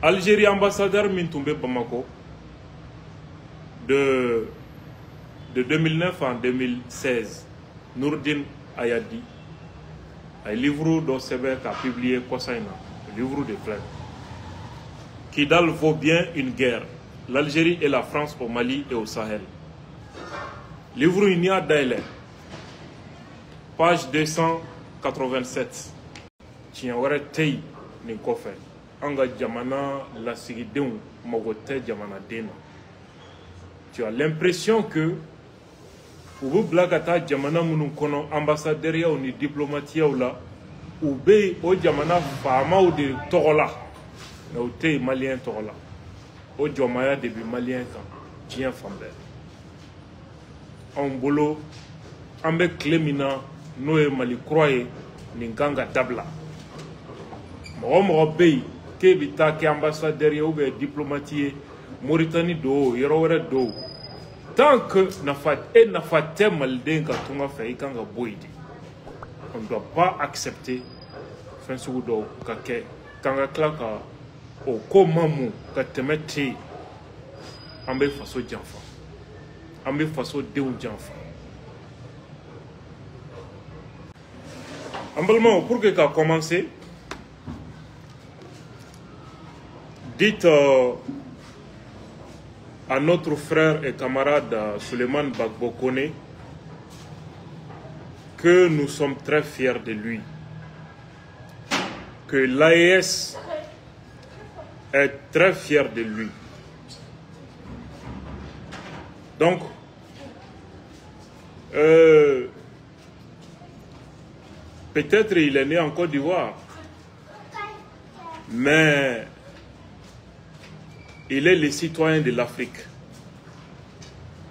Algérie ambassadeur Mintoumbe Bamako de 2009 en 2016, Nourdine Ayadi, un livre d'Ossebe qui a publié Kosaina, le livre des frères. Kidal vaut bien une guerre, l'Algérie et la France au Mali et au Sahel. Livre Inia Daile, page 287. Tienware Tei Ninkofe. Anga Jamana la Sigidun Mogote Jamana Dena. Tu as l'impression que Ubu Blagata Jamana Munukono ambassadeur ou ni diplomatie ou là, ou be o Jamana Fama ou de Torola. Na ou Tei Malien Torola. O Jomaya début Malien kan. Tien Famber. En bolo, Ambe Clemina, Noé Mali Croye, Ninganga Dabla. Momo Bey, Kevita, qui ambassadeur ou diplomatie, Mauritanie do, Yorore do. Tant que Nafate Maldenga Tunga Faikanga Boidi, on ne doit pas accepter Fensoudo Kake, Kanga Klaka, au Komamu, Katemete, Ambe Faso Djanfa. Ambe Faso Deou Djanfa. Humblement, pour que ça commence, dites à notre frère et camarade Suleiman Bagbo Kone que nous sommes très fiers de lui. Que l'AES est très fier de lui. Donc, peut-être il est né en Côte d'Ivoire, mais il est le citoyen de l'Afrique.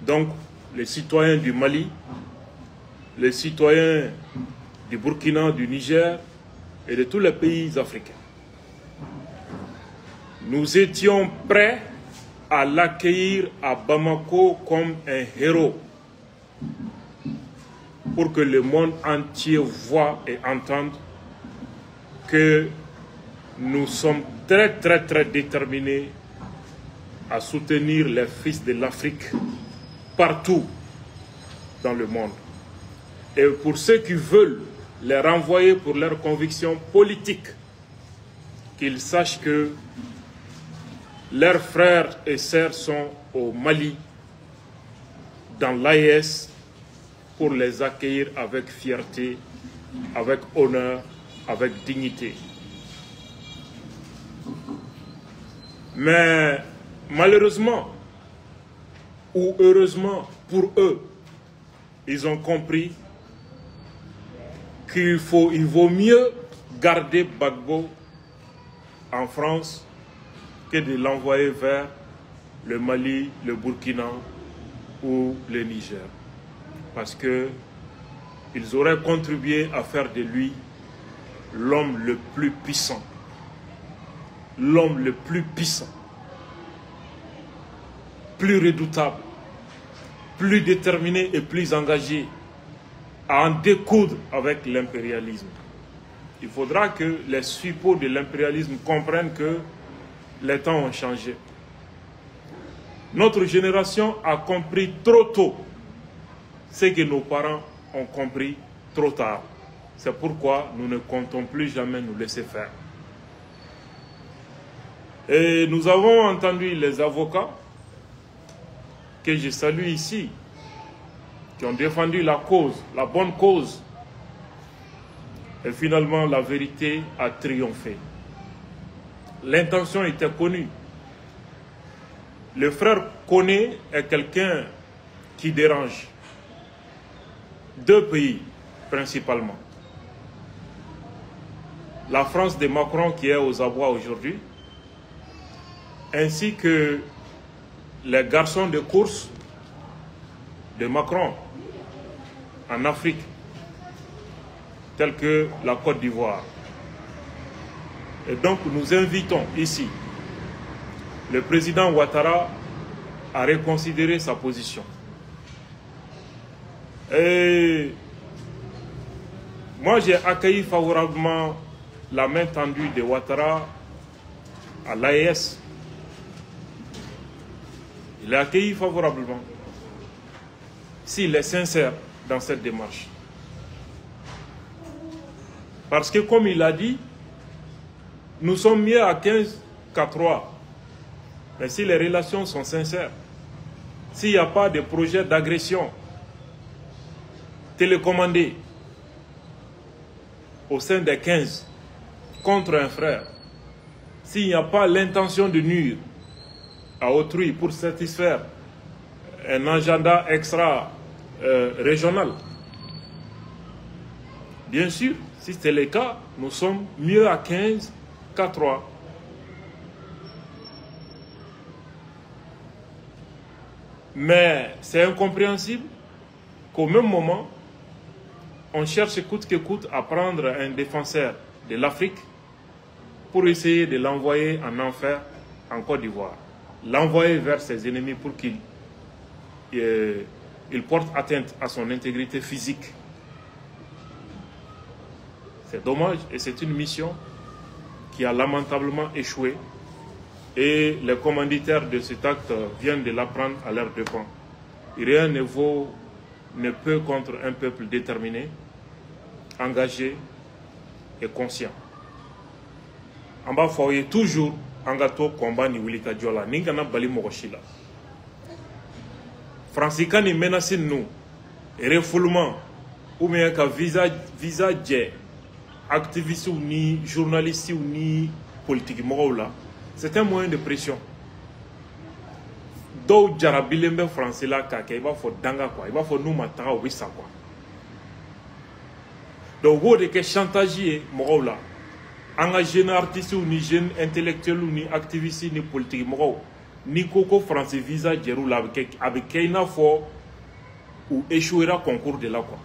Donc, les citoyens du Mali, les citoyens du Burkina, du Niger et de tous les pays africains. Nous étions prêts à l'accueillir à Bamako comme un héros pour que le monde entier voit et entende que nous sommes très déterminés à soutenir les fils de l'Afrique partout dans le monde. Et pour ceux qui veulent les renvoyer pour leurs convictions politiques, qu'ils sachent que leurs frères et sœurs sont au Mali, dans l'AES, pour les accueillir avec fierté, avec honneur, avec dignité. Mais malheureusement, ou heureusement pour eux, ils ont compris qu'il vaut mieux garder Bagbo en France que de l'envoyer vers le Mali, le Burkina ou le Niger. Parce qu'ils auraient contribué à faire de lui l'homme le plus puissant. L'homme le plus puissant. Plus redoutable, plus déterminé et plus engagé à en découdre avec l'impérialisme. Il faudra que les suppôts de l'impérialisme comprennent que les temps ont changé. Notre génération a compris trop tôt ce que nos parents ont compris trop tard. C'est pourquoi nous ne comptons plus jamais nous laisser faire. Et nous avons entendu les avocats que je salue ici, qui ont défendu la cause, la bonne cause. Et finalement, la vérité a triomphé. L'intention était connue. Le frère Koné est quelqu'un qui dérange. Deux pays, principalement. La France de Macron qui est aux abois aujourd'hui, ainsi que les garçons de course de Macron en Afrique, tels que la Côte d'Ivoire. Et donc nous invitons ici le président Ouattara à reconsidérer sa position. Et moi j'ai accueilli favorablement la main tendue de Ouattara à l'AES. Il est accueilli favorablement. S'il est sincère dans cette démarche. Parce que comme il a dit, nous sommes mieux à 15 qu'à 3. Mais si les relations sont sincères, s'il n'y a pas de projet d'agression télécommandé au sein des 15 contre un frère, s'il n'y a pas l'intention de nuire à autrui pour satisfaire un agenda extra-régional, bien sûr, si c'est le cas, nous sommes mieux à 15 qu'à 3. Mais c'est incompréhensible qu'au même moment, on cherche coûte que coûte à prendre un défenseur de l'Afrique pour essayer de l'envoyer en enfer en Côte d'Ivoire. L'envoyer vers ses ennemis pour qu'il porte atteinte à son intégrité physique. C'est dommage et c'est une mission qui a lamentablement échoué. Et les commanditaires de cet acte viennent de l'apprendre à leurs dépens. Rien ne peut contre un peuple déterminé, engagé et conscient. En bas, il faut toujours engager combat ni wilika diola, ni gana bali mogoshila. Francis ni menace nous, refoulement ou bien que visa jet, activiste ou ni journaliste ou ni politique mogola. C'est un moyen de pression. Donc, Jarabilembe français là, il va falloir danga quoi, il va falloir nous mater au wissa quoi. Donc, vous de que chantager mogo là, engagé artiste ou ni jeune intellectuel ou ni activiste ni politique mogo, ni coco français visa jerou là avec keina fort ou échouera concours de là quoi.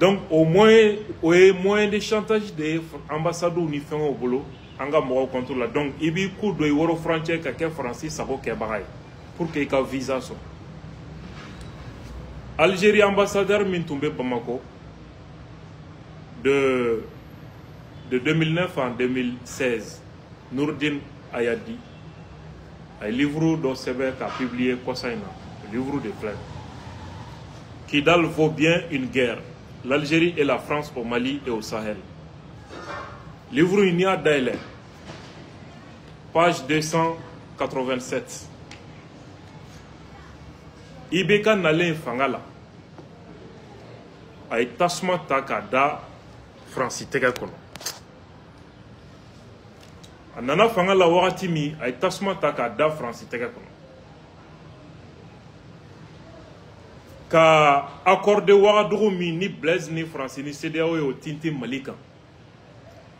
Donc, au moins des chantages des ambassadeurs ni fait au boulot, anga mo contre là. Donc, il y a coup de euro frontière que Francis sabo ke baray pour que ka visa so. Algérie ambassadeur Mintoumbe Bamako de 2009 en 2016, Nourdine Ayadi, un livre d'Oseber a publié Kosaina, un livre de fleurs. Kidal vaut bien une guerre. L'Algérie et la France au Mali et au Sahel. Livre Unia Daile, page 287. Ibeka Nale Fangala. Ay tasma takada Francis Tegakono. Anana Fangala Waratimi, ay tasma takada Francis Tegakono. Ka accordé Ouagadougou ni Blaise ni Francis ni CEDEAO au Tinti Malika.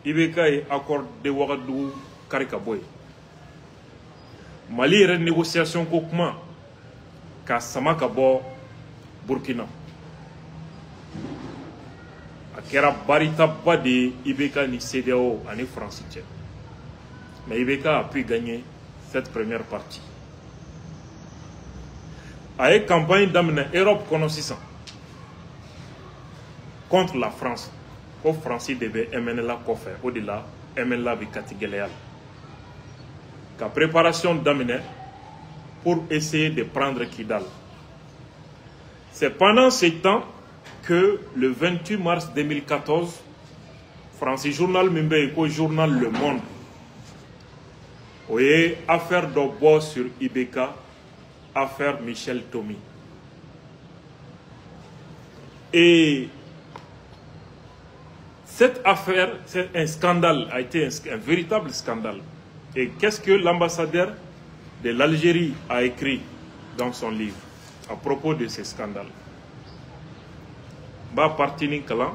Ibeka est accordé Ouagadougou Karikaboy. Mali est une négociation Kokma ka Samakabo Burkina. Akera Barita Bade Ibeka ni CEDEAO ani Francis. Mais Ibeka a pu gagner cette première partie. Avec campagne d'amener Europe connaissant contre la France, au Français devait amener la coffre au-delà, amener la Vicatigeléal. La préparation d'amener pour essayer de prendre Kidal. C'est pendant ce temps que le 28 mars 2014, Francis Journal Mimbe journal Le Monde, voyez affaire d'Obo sur Ibeka. Affaire Michel Tomi. Et cette affaire, c'est un scandale, a été un véritable scandale. Et qu'est-ce que l'ambassadeur de l'Algérie a écrit dans son livre à propos de ce scandale? Ba Partini Kalan,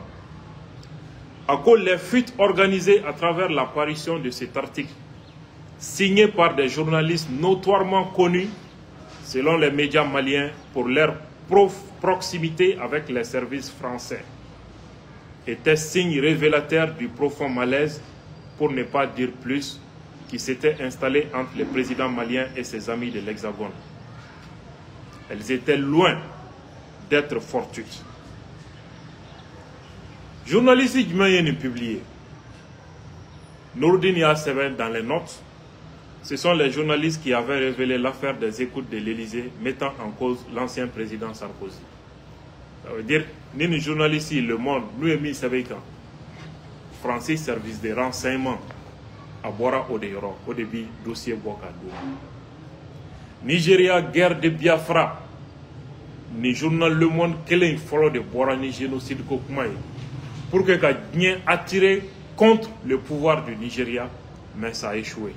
à cause des fuites organisées à travers l'apparition de cet article, signé par des journalistes notoirement connus selon les médias maliens pour leur proximité avec les services français, était signe révélateur du profond malaise, pour ne pas dire plus, qui s'était installé entre le président malien et ses amis de l'Hexagone. Elles étaient loin d'être fortuites. Journalistes humains publié. Nourdine Yaseven, dans les notes, ce sont les journalistes qui avaient révélé l'affaire des écoutes de l'Élysée mettant en cause l'ancien président Sarkozy. Ça veut dire, ni les journalistes, Le Monde, nous et Saveikan, Francis Service de renseignement, à Bora Odeyoro, au début, dossier Bokado. Nigeria, guerre de Biafra, ni journal Le Monde, quel est le follow de Bora ni génocide Kokumaï, pour que Kadien attiré contre le pouvoir du Nigeria, mais ça a échoué.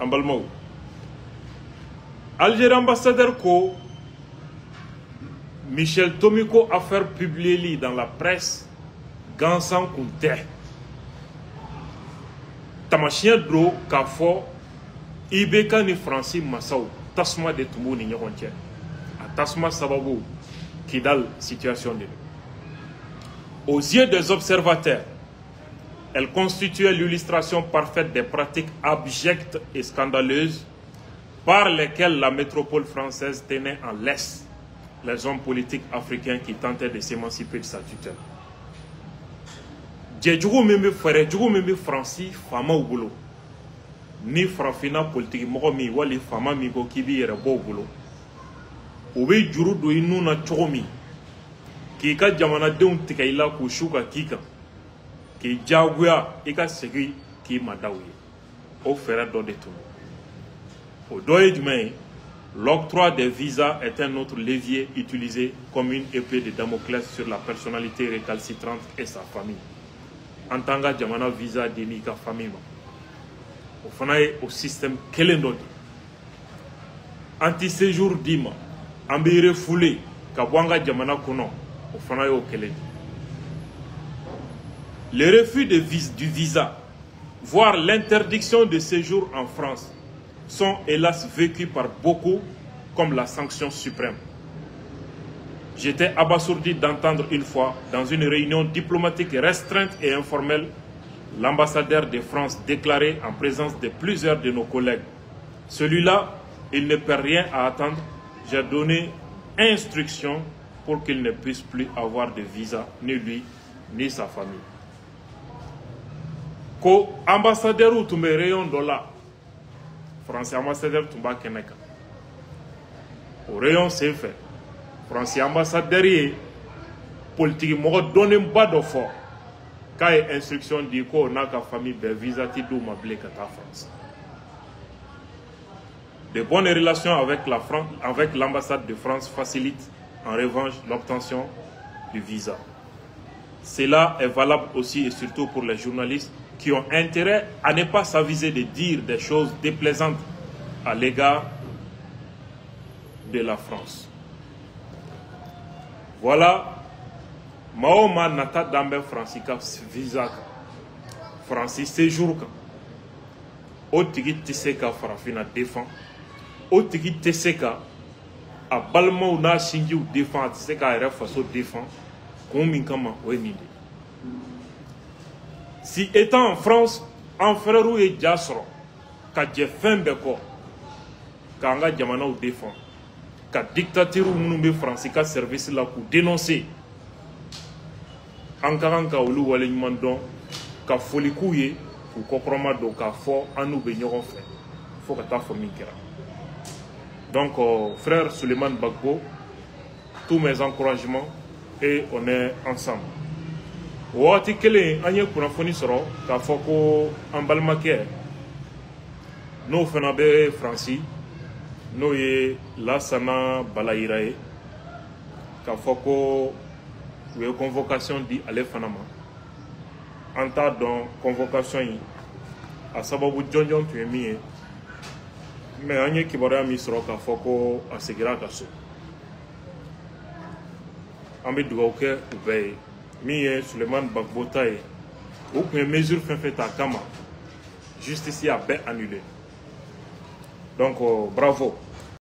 Ambalmou. Algérie ambassadeur ko Michel Tomiko a fait publier dans la presse Gansan Kunte. Tamachien dro kafo Ibeka ni Francis Massaou tasma de tumu ni nyokonche. Tasma sababu kidal situation de. Aux yeux des observateurs, elle constituait l'illustration parfaite des pratiques abjectes et scandaleuses par lesquelles la métropole française tenait en laisse les hommes politiques africains qui tentaient de s'émanciper de sa tutelle. Djedjougou Mimi Frère, Djedjougou Mimi Francis, Fama au boulot. Ni Frafina politique, Mokomi, Wali Fama Migo Kibi et Rebo au boulot. Oube Djourou Douinou na Tchoumi. Qui ka jamana deun tikaila kushuka kika. Qui jaguya ika segui qui madaouye. Au fer d'eau de tout. Au doye du main, l'octroi des visas est un autre levier utilisé comme une épée de Damoclès sur la personnalité récalcitrante et sa famille. En tant que jamana visa dénika famille. Au fanaye au système kelendodi. Anti-séjour dima. Ambire foulé. Kabwanga jamana kono. Au fanaye au kelendodi. Le refus du visa, voire l'interdiction de séjour en France, sont hélas vécus par beaucoup comme la sanction suprême. J'étais abasourdi d'entendre une fois, dans une réunion diplomatique restreinte et informelle, l'ambassadeur de France déclarer en présence de plusieurs de nos collègues: celui-là, il ne perd rien à attendre, j'ai donné instruction pour qu'il ne puisse plus avoir de visa, ni lui, ni sa famille. Ko ambassadeur ou tumbe rayon dola français ambassadeur tumba keneka au rayon c'est fait français ambassadeur yi politique mo donné pas de fort kay instruction di ko naka famille be visa ti do mable kata France. De bonnes relations avec la France, avec l'ambassade de France facilitent en revanche l'obtention du visa. Cela est valable aussi et surtout pour les journalistes qui ont intérêt à ne pas s'aviser de dire des choses déplaisantes à l'égard de la France. Voilà, Mahoma Nata Dambe Francica Visa Francis séjour. Otigi Tiseka Farafina défend. Otigi Tiseka a Balmou na Shinji ou défend, Tiseka Refaso défend. Kominkama Wenidi. Si étant en France, en frère ou et Jassro, quand j'ai fait un béco, quand on a Jamana ou défend, quand dictature ou nous français, quand service là pour dénoncer, en Karanka ou l'ou Walimandon, quand Folikouye, pour comprendre donc à fort, en nous baignerons fait. Il faut que tu aies famille. Donc, frère Suleiman Bagbo, tous mes encouragements et on est ensemble. Wati kele anye kunafoni soro ka foko ambalmake no fana be Francis no ye Lassana Balairae ka foko we convocation di ale fanama anta don convocation yi a sababu jonjon tu mi mais anye kibara mi soro ka foko asegira ka so ambe duwauke ubey mi Suleiman Bagbo taye aucune mesure fait à Kama justice a bien annulé donc bravo.